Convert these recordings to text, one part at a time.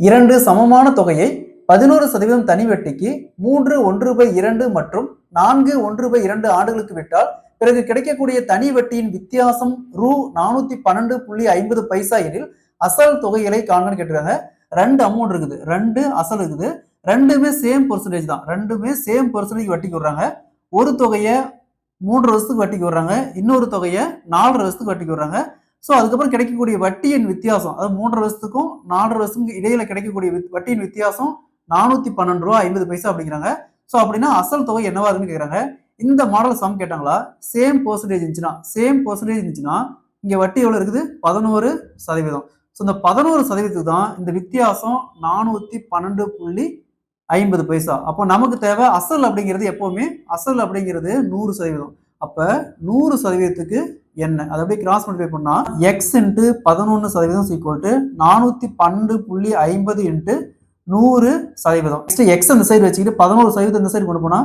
இரண்டு சமமான தொகையை 11% தனி வட்டிக்கு 3 1/2 மற்றும் 4 1/2 ஆண்டுகளுக்கு விட்டால் பிறகு கிடைக்கக்கூடிய தனி வட்டியின் வித்தியாசம் ரூ 412.50 எனில் அசல் தொகைகளை காண்கன்னு கேட்டிருக்காங்க. ரெண்டு அமௌண்ட் இருக்குது, ரெண்டு அசல் இருக்குது, ரெண்டுமே சேம் பெர்சன்டேஜ் தான், ரெண்டுமே சேம் பெர்சன்டேஜ் வட்டிக்கு விடுறாங்க. ஒரு தொகையை 3 வருஷத்துக்கு வட்டிக்கு விடுறாங்க, இன்னொரு தொகையை 4 வருஷத்துக்கு வட்டிக்கு விடுறாங்க. ஸோ அதுக்கப்புறம் கிடைக்கக்கூடிய வட்டியின் வித்தியாசம், அதாவது 3 வருஷத்துக்கும் 4 வருஷத்துக்கும் இடையில கிடைக்கக்கூடிய வட்டியின் வித்தியாசம் ரூ 412.50 அப்படிங்கிறாங்க. ஸோ அப்படின்னா அசல் தொகை என்னவா இருக்குன்னு கேட்குறாங்க. இந்த மாடல் சம் கேட்டாங்களா, சேம் பெர்சன்டேஜ் இருந்துச்சுன்னா இங்க வட்டி எவ்வளவு இருக்குது, 11%. ஸோ இந்த 11% தான் இந்த வித்தியாசம் 412.50. அப்போ நமக்கு தேவை அசல் அப்படிங்கிறது எப்பவுமே அசல் அப்படிங்கிறது 100%. அப்ப 100%க்கு என்ன, அதை அப்படியே கிராஸ் மல்டிப்ளை பண்ணா x × 11% = 412.50 × 100%. நெக்ஸ்ட் x அந்த சைடு வச்சுக்கிட்டு 11% இந்த சைடு கொண்டு போனா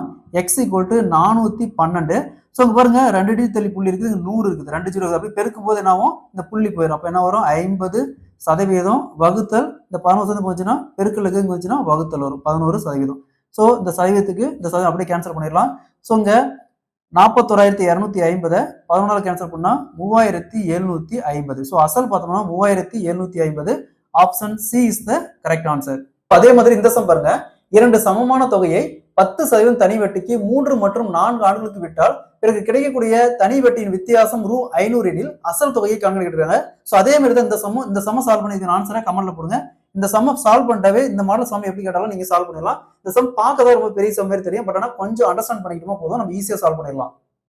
x = 412. ஸோ இங்க பாருங்க, 2 டிஜிட் தள்ளி புள்ளி இருக்குது, 100 இருக்குது, 2 0 அப்படி பெருக்கும் போது என்ன ஆகும், இந்த புள்ளி போயிடும். அப்ப என்ன வரும், 50% வகுத்தல் இந்த 11% போச்சுன்னா பெருக்கலுக்கு போச்சுன்னா வகுத்தல் வரும் 11%. ஸோ இந்த சதவீதத்துக்கு இந்த சதவீதம் அப்படியே கேன்சல் பண்ணிடலாம். ஸோ இங்க 41,250 11 கேன்சல் பண்ணா 3,750. ஸோ அசல் பார்த்தோம்னா 3,750. Option C is the correct answer. அதே மாதிரி இந்த சம் பாருங்க, இரண்டு சமமான தொகையை 10% தனி வட்டிக்கு 3 மற்றும் 4 ஆண்டுகளுக்கு விட்டால் பிறகு கிடைக்கக்கூடிய தனி வட்டியின் வித்தியாசம் ரூ 500 எனில் அசல் தொகையை காண்க கேட்டிருக்காங்க. ஸோ அதே மாதிரி தான் இந்த சம சால்வ் பண்ணி ஆன்சரை கமெண்ட்ல போடுங்க. இந்த சம் சால்வ் பண்ணிட்டாவே இந்த மாடல் சம் எப்படி கேட்டாலும் நீங்க சால்வ் பண்ணிடலாம். இந்த சம் பார்க்கதான் ரொம்ப பெரிய சம் மாதிரி தெரியும், பட் ஆனால் கொஞ்சம் அண்டர்ஸ்டாண்ட் பண்ணிக்கிட்டோமா போதும், நம்ம ஈஸியா சால்வ் பண்ணிடலாம்.